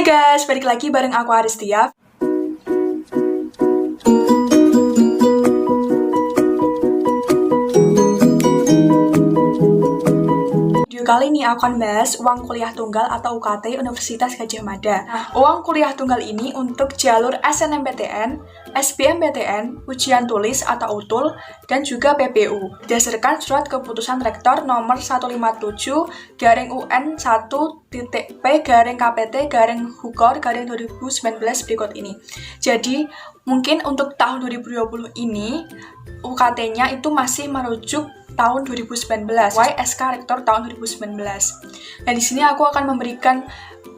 Hai guys, balik lagi bareng aku Aristia. Video kali ini aku akan bahas uang kuliah tunggal atau UKT Universitas Gadjah Mada. Nah, uang kuliah tunggal ini untuk jalur SNMPTN, SBMPTN, ujian tulis atau UTUL, dan juga PPU. Berdasarkan surat keputusan Rektor nomor 157-1.P-KPT-Hukor-2019 berikut ini. Jadi, mungkin untuk tahun 2020 ini, UKT-nya itu masih merujuk tahun 2019, SK Rektor tahun 2019. Nah, di sini aku akan memberikan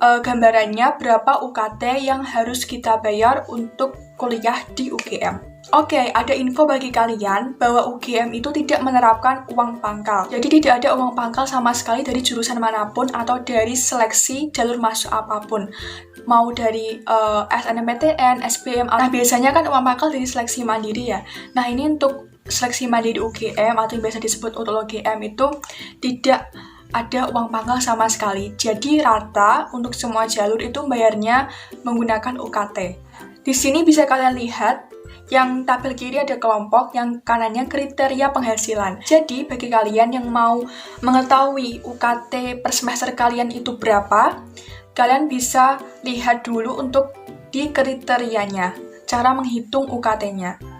gambarannya berapa UKT yang harus kita bayar untuk kuliah di UGM. Oke, ada info bagi kalian bahwa UGM itu tidak menerapkan uang pangkal. Jadi tidak ada uang pangkal sama sekali dari jurusan manapun atau dari seleksi jalur masuk apapun. Mau dari SNMPTN, SBM. Nah, biasanya kan uang pangkal dari seleksi mandiri ya. Nah, ini untuk seleksi mandiri UGM atau yang biasa disebut UTUL UGM itu tidak ada uang pangkal sama sekali. Jadi rata untuk semua jalur itu bayarnya menggunakan UKT. Di sini bisa kalian lihat yang tabel kiri ada kelompok, yang kanannya kriteria penghasilan. Jadi bagi kalian yang mau mengetahui UKT per semester kalian itu berapa, kalian bisa lihat dulu untuk di kriterianya, cara menghitung UKT-nya.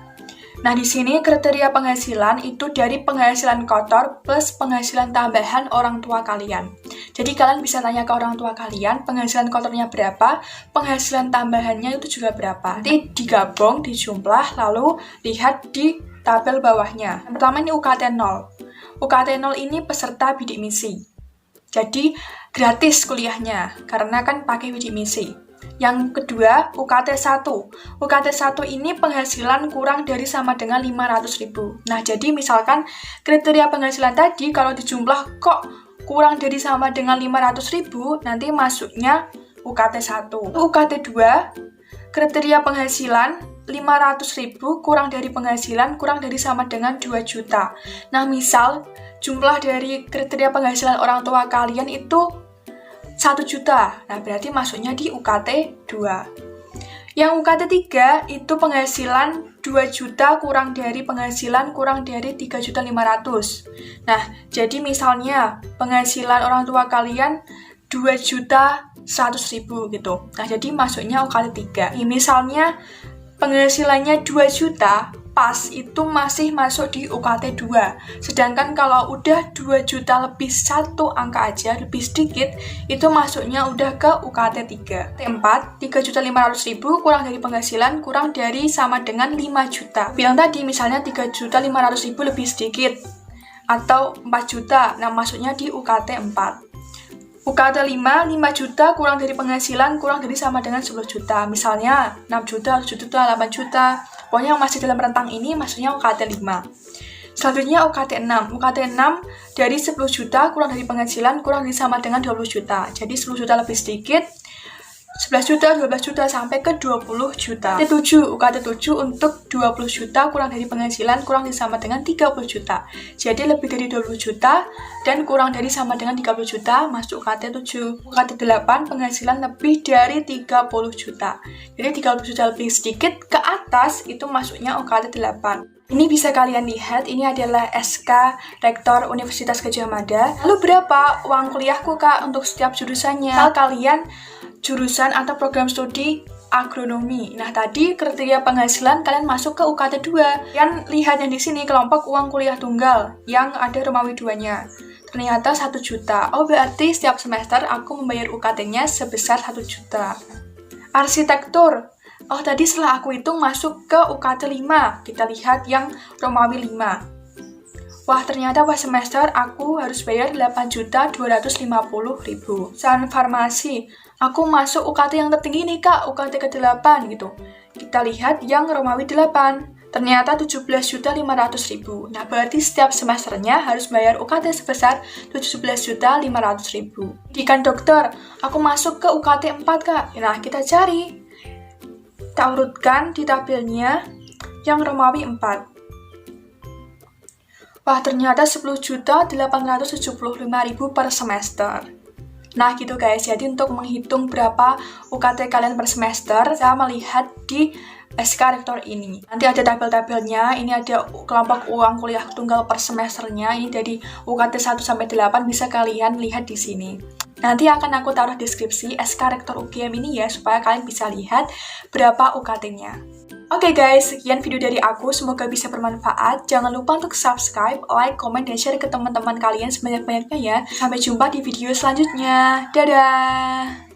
Nah, di sini kriteria penghasilan itu dari penghasilan kotor plus penghasilan tambahan orang tua kalian. Jadi kalian bisa tanya ke orang tua kalian, penghasilan kotornya berapa, penghasilan tambahannya itu juga berapa. Nanti digabung, dijumlah, lalu lihat di tabel bawahnya. Yang pertama ini UKT 0. UKT 0 ini peserta bidik misi. Jadi gratis kuliahnya, karena kan pakai bidik misi. Yang kedua, UKT 1. UKT 1 ini penghasilan kurang dari sama dengan 500.000. Nah, jadi misalkan kriteria penghasilan tadi kalau dijumlah kok kurang dari sama dengan 500.000, nanti masuknya UKT 1. UKT 2, kriteria penghasilan 500.000 kurang dari penghasilan kurang dari sama dengan 2 juta. Nah, misal jumlah dari kriteria penghasilan orang tua kalian itu 1 juta, nah berarti masuknya di UKT 2. Yang UKT 3 itu penghasilan 2 juta kurang dari penghasilan kurang dari 3.500.000. Nah, jadi misalnya penghasilan orang tua kalian 2.100.000 gitu. Nah, jadi masuknya UKT 3. Misalnya penghasilannya 2 juta, pas itu masih masuk di UKT 2. Sedangkan kalau udah 2 juta lebih satu angka aja, lebih sedikit, itu masuknya udah ke UKT 3. T4, 3.500.000 kurang dari penghasilan kurang dari sama dengan 5 juta. Bilang tadi misalnya 3.500.000 lebih sedikit atau 4 juta, nah masuknya di UKT 4. UKT 5, 5 juta kurang dari penghasilan kurang dari sama dengan 10 juta. Misalnya 6 juta, 7 juta, 8 juta. Pokoknya yang masih dalam rentang ini maksudnya UKT 5. Selanjutnya UKT 6. UKT 6 dari 10 juta kurang dari penghasilan kurang dari sama dengan 20 juta. Jadi 10 juta lebih sedikit, 11 juta, 12 juta, sampai ke 20 juta. UKT 7 untuk 20 juta kurang dari penghasilan kurang dari sama dengan 30 juta. Jadi lebih dari 20 juta dan kurang dari sama dengan 30 juta masuk UKT 7. UKT 8 penghasilan lebih dari 30 juta. Jadi 30 juta lebih sedikit ke atas itu masuknya UKT 8. Ini bisa kalian lihat, ini adalah SK Rektor Universitas Gadjah Mada. Lalu berapa uang kuliahku Kak untuk setiap jurusannya? Kalau kalian jurusan atau program studi agronomi. Nah, tadi kriteria penghasilan kalian masuk ke UKT 2. Kalian lihat yang di sini kelompok uang kuliah tunggal yang ada Romawi 2-nya. Ternyata 1 juta. Oh, berarti setiap semester aku membayar UKT-nya sebesar 1 juta. Arsitektur. Oh, tadi setelah aku hitung masuk ke UKT 5. Kita lihat yang Romawi 5. Wah, ternyata pas semester aku harus bayar 8.250.000. Saran farmasi, aku masuk UKT yang tertinggi nih Kak, UKT ke-8 gitu. Kita lihat yang Romawi 8. Ternyata 17.500.000. Nah, berarti setiap semesternya harus bayar UKT sebesar 17.500.000. Pendidikan dokter, aku masuk ke UKT 4 Kak. Nah, kita cari. Kita urutkan di tabelnya yang Romawi 4. Wah, ternyata 10.875.000 per semester. Nah gitu guys, jadi untuk menghitung berapa UKT kalian per semester, saya melihat di SK Rektor ini. Nanti ada tabel-tabelnya, ini ada kelompok uang kuliah tunggal per semesternya, ini dari UKT 1-8 bisa kalian lihat di sini. Nanti akan aku taruh deskripsi SK Rektor UGM ini ya, supaya kalian bisa lihat berapa UKT-nya. Oke guys, sekian video dari aku, semoga bisa bermanfaat. Jangan lupa untuk subscribe, like, komen, dan share ke teman-teman kalian sebanyak-banyaknya ya. Sampai jumpa di video selanjutnya. Dadah!